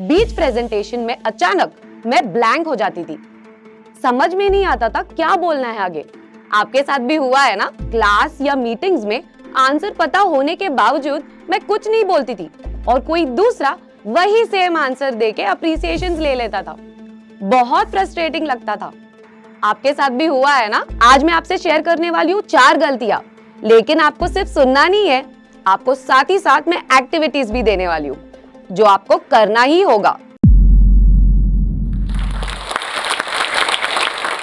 बीच presentation में अचानक मैं ब्लैंक हो जाती थी। समझ में नहीं आता था क्या बोलना है आगे। आपके साथ भी हुआ है ना? क्लास या मीटिंग्स में आंसर पता होने के बावजूद मैं कुछ नहीं बोलती थी और कोई दूसरा वही सेम आंसर देके अप्रिसिएशंस ले लेता था। बहुत फ्रस्ट्रेटिंग लगता था। आपके साथ भी हुआ है ना? आज मैं आपसे शेयर करने वाली हूँ 4 गलतियां, लेकिन आपको सिर्फ सुनना नहीं है, आपको साथ ही साथ मैं एक्टिविटीज भी देने वाली हूँ जो आपको करना ही होगा।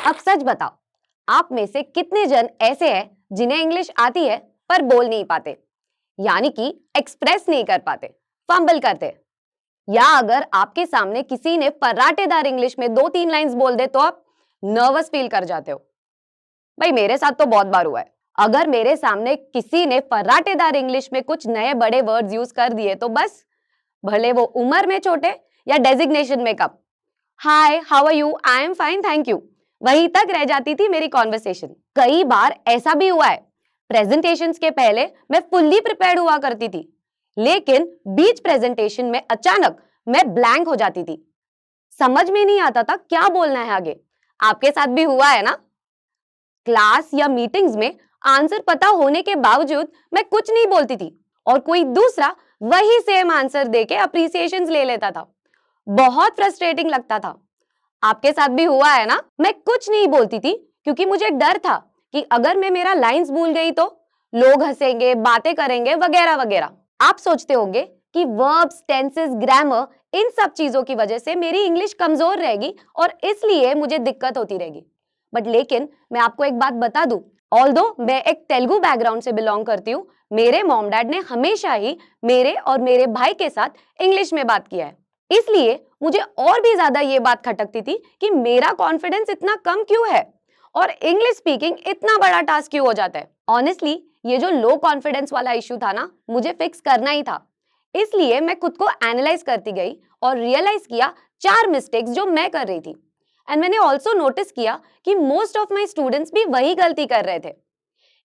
अब सच बताओ, आप में से कितने जन ऐसे हैं जिन्हें इंग्लिश आती है पर बोल नहीं पाते, यानी कि एक्सप्रेस नहीं कर पाते, फंबल करते। या अगर आपके सामने किसी ने पराठेदार इंग्लिश में 2-3 लाइंस बोल दे तो आप नर्वस फील कर जाते हो। भाई मेरे साथ तो बहुत बार हुआ है। अगर मेरे सामने किसी ने पराठेदार इंग्लिश में कुछ नए बड़े वर्ड्स यूज कर दिए तो बस, भले वो उम्र में छोटे या डेजिग्नेशन में कम, hi how are you, I am fine thank you, वहीं तक रह जाती थी मेरी कॉन्वर्सेशन। कई बार ऐसा भी हुआ है, प्रेजेंटेशंस के पहले मैं फुल्ली प्रिपेयर्ड हुआ करती थी, लेकिन बीच प्रेजेंटेशन में अचानक मैं ब्लैंक हो जाती थी। समझ में नहीं आता था क्या बोलना है आगे। आपके साथ भी हुआ है ना? क्लास या मीटिंग्स में आंसर पता होने के बावजूद मैं कुछ नहीं बोलती थी और कोई दूसरा वही सेम आंसर देके अप्रिसिएशंस ले लेता था। बहुत फ्रस्ट्रेटिंग लगता था। आपके साथ भी हुआ है ना? मैं कुछ नहीं बोलती थी क्योंकि मुझे डर था कि अगर मैं मेरा लाइंस भूल गई तो लोग हंसेंगे, बातें करेंगे वगैरह वगैरह। आप सोचते होंगे कि वर्ब्स, टेंसेस, ग्रामर, इन सब चीजों की वजह से मेरी इंग्लिश कमजोर रहेगी और इसलिए मुझे दिक्कत होती रहेगी। बट लेकिन मैं आपको एक बात बता दूं, ऑल्दो मैं एक तेलुगु बैकग्राउंड से बिलोंग करती हूँ, मेरे मॉम डैड ने हमेशा ही मेरे और मेरे भाई के साथ इंग्लिश में बात किया है। इसलिए मुझे और भी ज्यादा ये बात खटकती थी कि मेरा कॉन्फिडेंस इतना कम क्यों है और इंग्लिश स्पीकिंग इतना बड़ा टास्क क्यों हो जाता है। ऑनेस्टली ये जो लो कॉन्फिडेंस वाला इशू था ना, मुझे फिक्स करना ही था। इसलिए मैं खुद को एनालाइज करती गई और रियलाइज किया 4 मिस्टेक्स जो मैं कर रही थी। एंड मैंने ऑल्सो नोटिस किया कि मोस्ट ऑफ माई स्टूडेंट्स भी वही गलती कर रहे थे।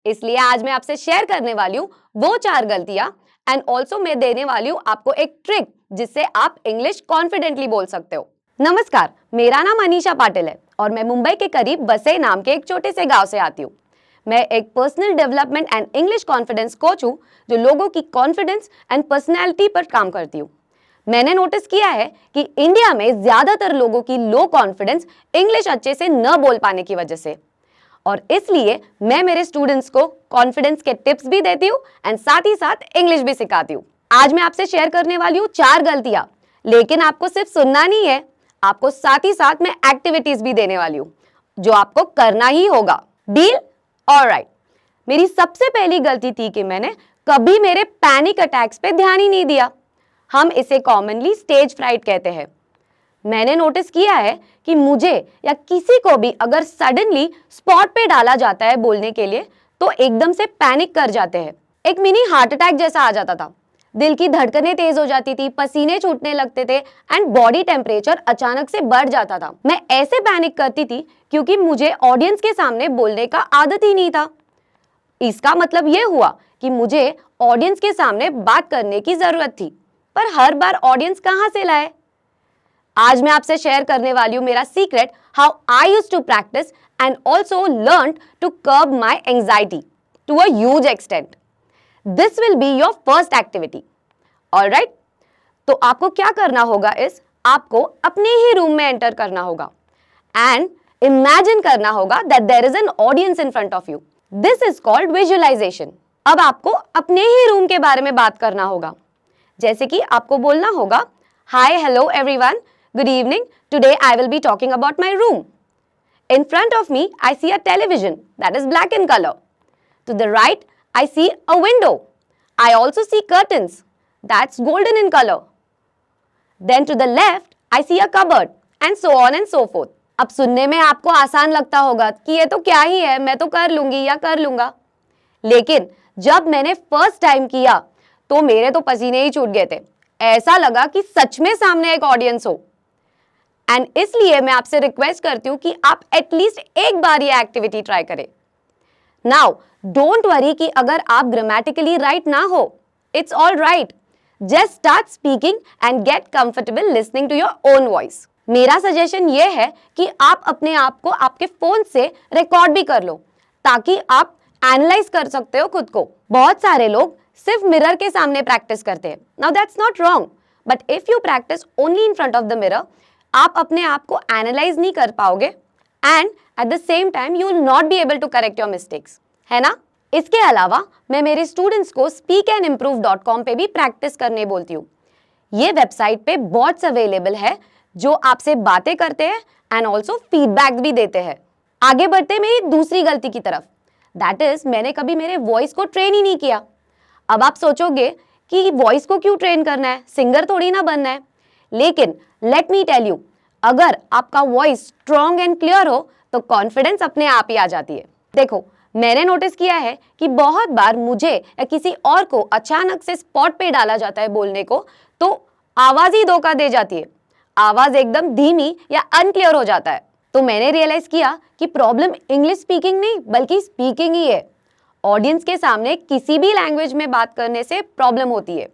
इसलिए आज मैं आपसे शेयर करने वाली हूँ वो 4 गलतियां, एंड ऑल्सो मैं देने वाली हूँ आपको एक ट्रिक जिससे आप इंग्लिश कॉन्फिडेंटली बोल सकते हो। नमस्कार, मेरा नाम अनीशा पाटिल है और मैं मुंबई के करीब वसई नाम के एक छोटे से गांव से आती हूँ। मैं एक personal development and English confidence coach हूँ जो लोगों की कॉन्फिडेंस एंड पर्सनैलिटी पर काम करती हूँ। मैंने नोटिस किया है कि इंडिया में ज्यादातर लोगों की लो कॉन्फिडेंस इंग्लिश अच्छे से न बोल पाने की वजह से, और इसलिए मैं मेरे स्टूडेंट्स को कॉन्फिडेंस के टिप्स भी देती हूँ एंड साथ ही साथ इंग्लिश भी सिखाती हूँ। आज मैं आपसे शेयर करने वाली हूँ 4 गलतियां, लेकिन आपको सिर्फ सुनना नहीं है, आपको साथ ही साथ मैं एक्टिविटीज भी देने वाली हूँ जो आपको करना ही होगा। डील? ऑलराइट। मेरी सबसे पहली गलती थी कि मैंने कभी मेरे पैनिक अटैक्स पे ध्यान ही नहीं दिया। हम इसे कॉमनली स्टेज फ्राइट कहते हैं। मैंने नोटिस किया है कि मुझे या किसी को भी अगर सडनली स्पॉट पे डाला जाता है बोलने के लिए तो एकदम से पैनिक कर जाते हैं। एक मिनी हार्ट अटैक जैसा आ जाता था। दिल की धड़कनें तेज हो जाती थी, पसीने छूटने लगते थे एंड बॉडी टेम्परेचर अचानक से बढ़ जाता था। मैं ऐसे पैनिक करती थी क्योंकि मुझे ऑडियंस के सामने बोलने का आदत ही नहीं था। इसका मतलब यह हुआ कि मुझे ऑडियंस के सामने बात करने की जरूरत थी, पर हर बार ऑडियंस कहां से लाए? आज मैं आपसे शेयर करने वाली हूं मेरा secret, how I used to practice and also learn to curb my anxiety to a huge extent. This will be your first activity. Alright, तो आपको क्या करना होगा इस, आपको अपने ही रूम में एंटर करना होगा एंड इमेजिन करना होगा that there is an audience in front of you. This is called visualisation. अब आपको अपने ही रूम के बारे में बात करना होगा, जैसे कि आपको बोलना होगा, hi hello everyone, good evening, today I will be talking about my room. In front of me I see a television that is black in color. To the right I see a window. I also see curtains that's golden in color. Then to the left I see a cupboard and so on and so forth. अब सुनने में आपको आसान लगता होगा कि ये तो क्या ही है, मैं तो कर लूंगी या कर लूंगा, लेकिन जब मैंने फर्स्ट टाइम किया तो मेरे तो पसीने ही छूट गए थे। ऐसा लगा कि सच में सामने एक ऑडियंस हो। एंड इसलिए मैं आपसे रिक्वेस्ट करती हूं कि आप एटलीस्ट एक बार ये एक्टिविटी ट्राई करें। नाउ डोंट वरी कि अगर आप ग्रामेटिकली राइट ना हो, it's all right. Just start speaking and get comfortable listening to your own voice. मेरा सजेशन ये है कि आप अपने आप को आपके फोन से रिकॉर्ड भी कर लो ताकि आप एनालाइज कर सकते हो खुद को। बहुत सारे लोग सिर्फ मिरर के सामने प्रैक्टिस करते हैं। Now that's not wrong, but if you practice only in front of the mirror, आप अपने आप को एनालाइज नहीं कर पाओगे and at the same time you will not be able to correct your mistakes, है ना। इसके अलावा मैं मेरे स्टूडेंट्स को speakandimprove.com पे भी प्रैक्टिस करने बोलती हूँ। ये वेबसाइट पे बॉट्स अवेलेबल है जो आपसे बातें करते हैं एंड ऑल्सो फीडबैक भी देते हैं। आगे बढ़ते मेरी दूसरी गलती की तरफ, दैट इज मैंने कभी मेरे वॉइस को ट्रेन ही नहीं किया। अब आप सोचोगे कि वॉइस को क्यों ट्रेन करना है, सिंगर थोड़ी ना बनना है। लेकिन लेट मी टेल यू, अगर आपका वॉइस स्ट्रॉन्ग एंड क्लियर हो तो कॉन्फिडेंस अपने आप ही आ जाती है। देखो, मैंने नोटिस किया है कि बहुत बार मुझे या किसी और को अचानक से स्पॉट पे डाला जाता है बोलने को, तो आवाज ही धोखा दे जाती है। आवाज एकदम धीमी या अनक्लियर हो जाता है। तो मैंने रियलाइज किया कि प्रॉब्लम इंग्लिश स्पीकिंग नहीं बल्कि स्पीकिंग ही है। ऑडियंस के सामने किसी भी लैंग्वेज में बात करने से प्रॉब्लम होती है।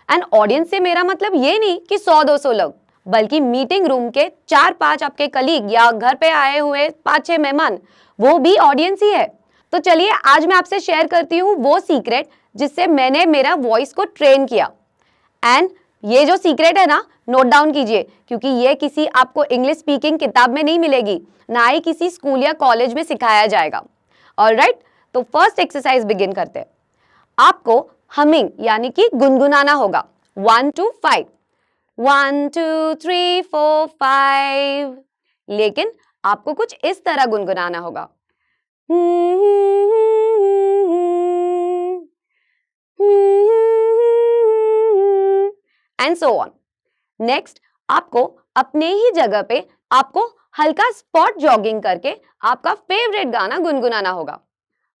एंड ऑडियंस से मेरा मतलब ये नहीं कि 100-200 लोग, बल्कि मीटिंग रूम के 4-5 आपके कलीग या घर पे आए हुए 5-6 मेहमान, वो भी ऑडियंस ही है। तो चलिए आज मैं आपसे शेयर करती हूँ वो सीक्रेट जिससे मैंने मेरा वॉइस को ट्रेन किया। एंड ये जो सीक्रेट है ना, नोट डाउन कीजिए, क्योंकि ये किसी आपको इंग्लिश स्पीकिंग किताब में नहीं मिलेगी, ना ही किसी स्कूल या कॉलेज में सिखाया जाएगा। ऑलराइट, तो फर्स्ट एक्सरसाइज बिगिन करते हैं। आपको हमिंग यानी कि गुनगुनाना होगा 1 to 5, 1 2 3 4 5, लेकिन आपको कुछ इस तरह गुनगुनाना होगा एंड सो ऑन। नेक्स्ट, आपको अपने ही जगह पे आपको हल्का स्पॉट जॉगिंग करके आपका फेवरेट गाना गुनगुनाना होगा।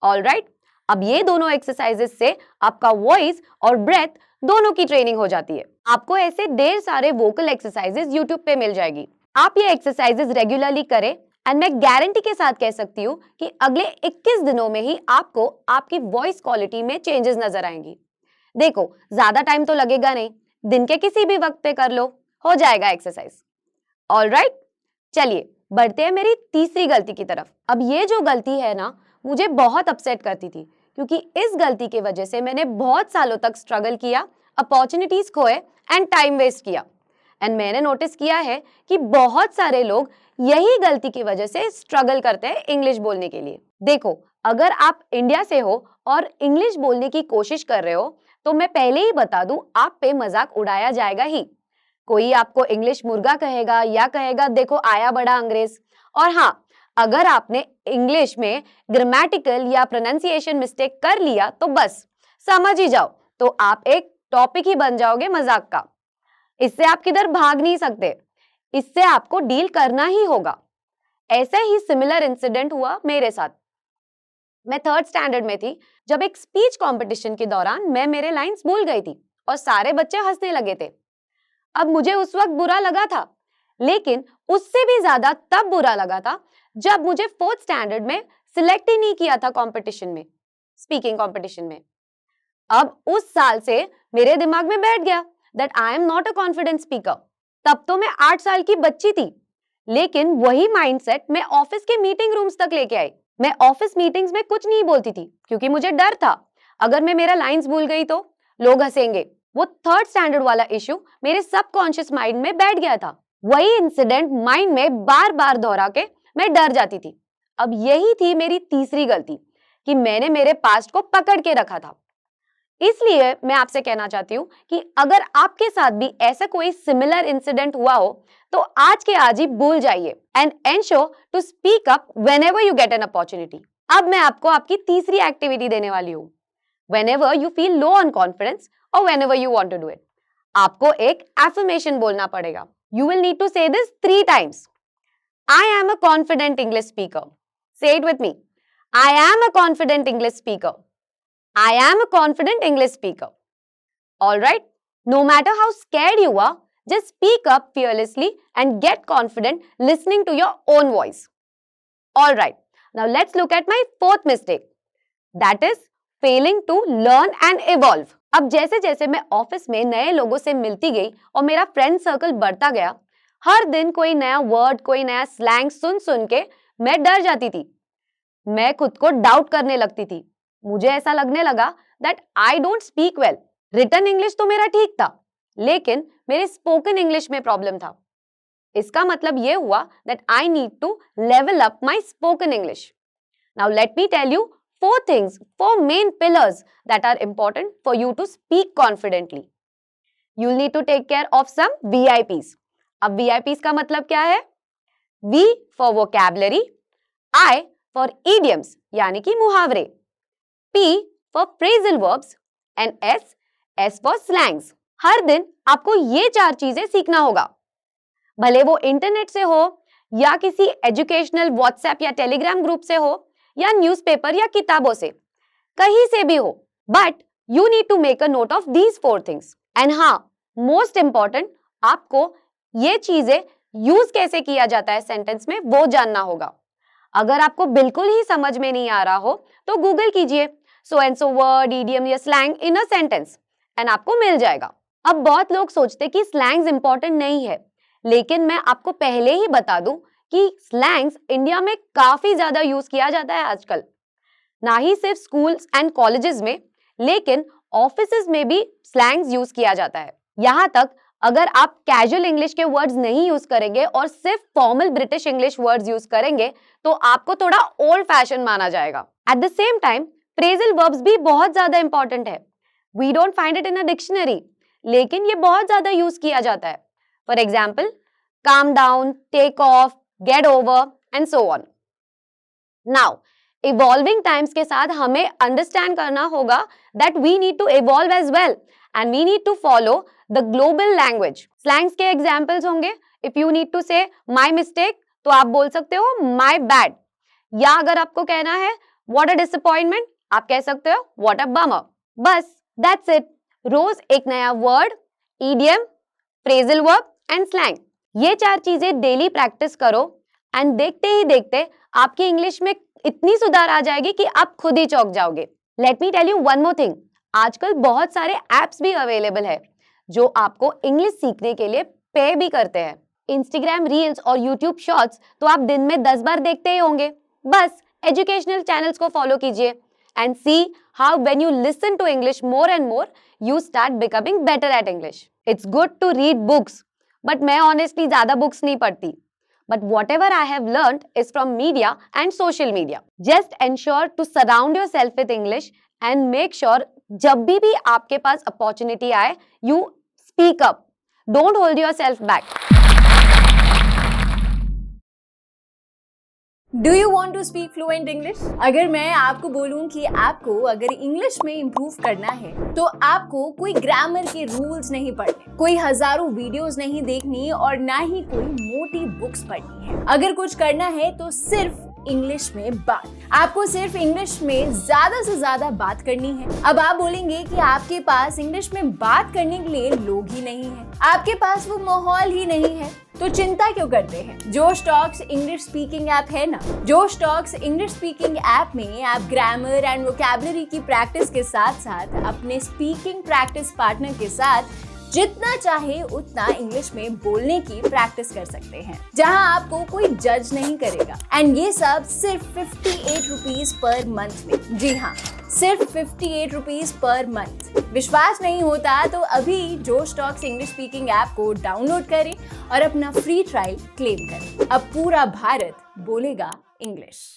ऑलराइट, अब ये दोनों एक्सरसाइजेस से आपका वॉइस और ब्रेथ दोनों की ट्रेनिंग हो जाती है। आपको ऐसे ढेर सारे वोकल एक्सरसाइजेस यूट्यूब पे मिल जाएगी। आप ये एक्सरसाइजेस रेगुलरली करें एंड मैं गारंटी के साथ कह सकती हूँ कि अगले 21 दिनों में ही आपको आपकी वॉइस क्वालिटी में चेंजेस नजर आएंगी। देखो, ज्यादा टाइम तो लगेगा नहीं, दिन के किसी भी वक्त पे कर लो, हो जाएगा एक्सरसाइज। ऑलराइट, चलिए बढ़ते हैं मेरी तीसरी गलती की तरफ। अब ये जो गलती है ना, मुझे बहुत अपसेट करती थी, क्योंकि इस गलती की वजह से मैंने बहुत सालों तक स्ट्रगल किया, अपॉर्चुनिटीज खोए एंड टाइम वेस्ट किया। एंड मैंने नोटिस किया है कि बहुत सारे लोग यही गलती की वजह से स्ट्रगल करते हैं इंग्लिश बोलने के लिए। देखो, अगर आप इंडिया से हो और इंग्लिश बोलने की कोशिश कर रहे हो, तो मैं पहले ही बता दूं, आप पे मजाक उड़ाया जाएगा ही। कोई आपको इंग्लिश मुर्गा कहेगा या कहेगा देखो आया बड़ा अंग्रेज। और हाँ, अगर आपने इंग्लिश में ग्रामेटिकल या प्रोनाउंसिएशन मिस्टेक कर लिया तो बस समझ ही जाओ, तो आप एक टॉपिक ही बन जाओगे मजाक का। इससे आप किधर भाग नहीं सकते, इससे आपको डील करना ही होगा। ऐसे ही सिमिलर इंसिडेंट हुआ मेरे साथ। मैं 3rd स्टैंडर्ड में थी जब एक स्पीच कंपटीशन के दौरान मैं मेरे लाइंस भूल गई थी और सारे बच्चे हंसने लगे थे। अब मुझे उस वक्त बुरा लगा था, लेकिन उससे भी ज्यादा तब बुरा लगा था जब मुझे 4th स्टैंडर्ड में सिलेक्ट ही नहीं किया था कंपटीशन में, स्पीकिंग कंपटीशन में। अब उस साल से मेरे दिमाग में बैठ गया that I am not a confident speaker. तब तो मैं 8 साल की बच्ची थी, लेकिन वही माइंडसेट मैं ऑफिस के मीटिंग रूम्स तक लेके आई। मैं ऑफिस मीटिंग्स में कुछ नहीं बोलती थी क्योंकि मुझे डर था अगर मैं मेरा लाइंस भूल गई तो लोग हंसेंगे। वो 3rd स्टैंडर्ड वाला इश्यू मेरे सबकॉन्शियस माइंड में बैठ गया था। वही इंसिडेंट माइंड में बार बार दोहरा के मैं डर जाती थी। अब यही थी मेरी तीसरी गलती कि मैंने मेरे पास्ट को पकड़ के रखा था। इसलिए मैं आपसे कहना चाहती हूँ कि अगर आपके साथ भी ऐसा कोई सिमिलर इंसिडेंट हुआ हो तो आज के आज ही भूल जाइए and ensure to speak up whenever you get an opportunity. अब मैं आपको आपकी तीसरी एक्टिविटी देने वाली हूँ। Whenever you feel low on confidence और whenever you want to do it, आपको एक एफर्मेशन बोलना पड़ेगा। You will need to say this 3 times. I am a confident English speaker. Say it with me. I am a confident English speaker. I am a confident English speaker. All right? No matter how scared you are, just speak up fearlessly and get confident listening to your own voice. All right. Now let's look at my 4th mistake. That is failing to learn and evolve. अब जैसे जैसे मैं office में नए लोगों से मिलती गई और मेरा फ्रेंड सर्कल बढ़ता गया, हर दिन कोई नया वर्ड, कोई नया स्लैंग सुन सुन के मैं डर जाती थी। मैं खुद को डाउट करने लगती थी। मुझे ऐसा लगने लगा that I don't speak well. Written English तो मेरा ठीक था, लेकिन मेरे स्पोकन इंग्लिश में प्रॉब्लम था। इसका मतलब ये हुआ that I need to level up my spoken English. Now let me tell you four main pillars that are important for you to speak confidently. You'll need to take care of some VIPs. अब VIPs का मतलब क्या है? V for vocabulary, I for idioms यानी कि मुहावरे, P for phrasal verbs and S for slangs. हर दिन आपको ये 4 चीजें सीखना होगा, भले वो इंटरनेट से हो या किसी एजुकेशनल व्हाट्सएप या टेलीग्राम ग्रुप से हो या न्यूज़पेपर या किताबों से, कहीं से भी हो, but you need to make a note of these 4 things. And हाँ, मोस्ट इंपॉर्टेंट, आपको ये चीजें यूज कैसे किया जाता है सेंटेंस में वो जानना होगा। अगर आपको बिल्कुल ही समझ में नहीं आ रहा हो तो गूगल कीजिए so and so word, idiom या slang in a sentence and आपको मिल जाएगा। अब बहुत लोग सोचते कि स्लैंग्स इंपॉर्टेंट नहीं है, लेकिन मैं आपको पहले ही बता दूं कि स्लैंग्स इंडिया में काफी ज्यादा यूज किया जाता है आजकल। ना ही सिर्फ स्कूल्स एंड कॉलेजेस में, लेकिन ऑफिसेज में भी स्लैंग्स यूज किया जाता है। यहाँ तक अगर आप कैजुअल इंग्लिश के वर्ड्स नहीं यूज करेंगे और सिर्फ formal British English words use करेंगे तो आपको थोड़ा ओल्ड फैशन माना जाएगा। At the same time phrasal verbs भी बहुत ज्यादा इंपॉर्टेंट है। We don't find it in a dictionary, लेकिन ये बहुत ज्यादा यूज किया जाता है। For example, calm down, take off, get over and so on. Now, evolving times के साथ हमें understand करना होगा that we need to evolve as well and we need to follow the global language. Slangs के examples होंगे, if you need to say my mistake तो आप बोल सकते हो my bad, या अगर आपको कहना है what a disappointment आप कह सकते हो what a bummer. बस that's it. रोज एक नया word, idiom, phrasal verb and slang, ये 4 चीजें डेली प्रैक्टिस करो एंड देखते ही देखते आपकी इंग्लिश में इतनी सुधार आ जाएगी कि आप खुद ही चौंक जाओगे। Let me tell you one more thing, आजकल बहुत सारे एप्स भी अवेलेबल है जो आपको इंग्लिश सीखने के लिए पे भी करते हैं। इंस्टाग्राम रील्स और यूट्यूब शॉर्ट्स तो आप दिन में 10 बार देखते ही होंगे। बस एजुकेशनल चैनल्स को फॉलो कीजिए and see how when you listen to English more and more you start becoming better at English. It's good to read books, but मैं ऑनेस्टली ज्यादा बुक्स नहीं पढ़ती। But whatever I have learned is from media and social media. Just ensure to surround yourself with English and make sure जब भी आपके पास opportunity आए, you speak up. Don't hold yourself back. Do you want to speak fluent English? अगर मैं आपको बोलूं कि आपको अगर इंग्लिश में इम्प्रूव करना है तो आपको कोई ग्रामर के रूल्स नहीं पढ़ने, कोई हजारों वीडियोस नहीं देखनी और ना ही कोई मोटी बुक्स पढ़नी है। अगर कुछ करना है तो सिर्फ इंग्लिश में बात, आपको सिर्फ इंग्लिश में ज्यादा से ज्यादा बात करनी है। अब आप बोलेंगे कि आपके पास इंग्लिश में बात करने के लिए लोग ही नहीं है, आपके पास वो माहौल ही नहीं है, तो चिंता क्यों करते हैं? जोश टॉक्स इंग्लिश स्पीकिंग ऐप है ना। जोश टॉक्स इंग्लिश स्पीकिंग ऐप में आप ग्रामर एंड वोकैबुलरी की प्रैक्टिस के साथ साथ अपने स्पीकिंग प्रैक्टिस पार्टनर के साथ जितना चाहे उतना इंग्लिश में बोलने की प्रैक्टिस कर सकते हैं, जहां आपको कोई जज नहीं करेगा। एंड ये सब सिर्फ 58 रुपीज पर मंथ में। जी हाँ, सिर्फ 58 रुपीज पर मंथ। विश्वास नहीं होता तो अभी जोश टॉक्स इंग्लिश स्पीकिंग ऐप को डाउनलोड करें और अपना फ्री ट्रायल क्लेम करें। अब पूरा भारत बोलेगा इंग्लिश।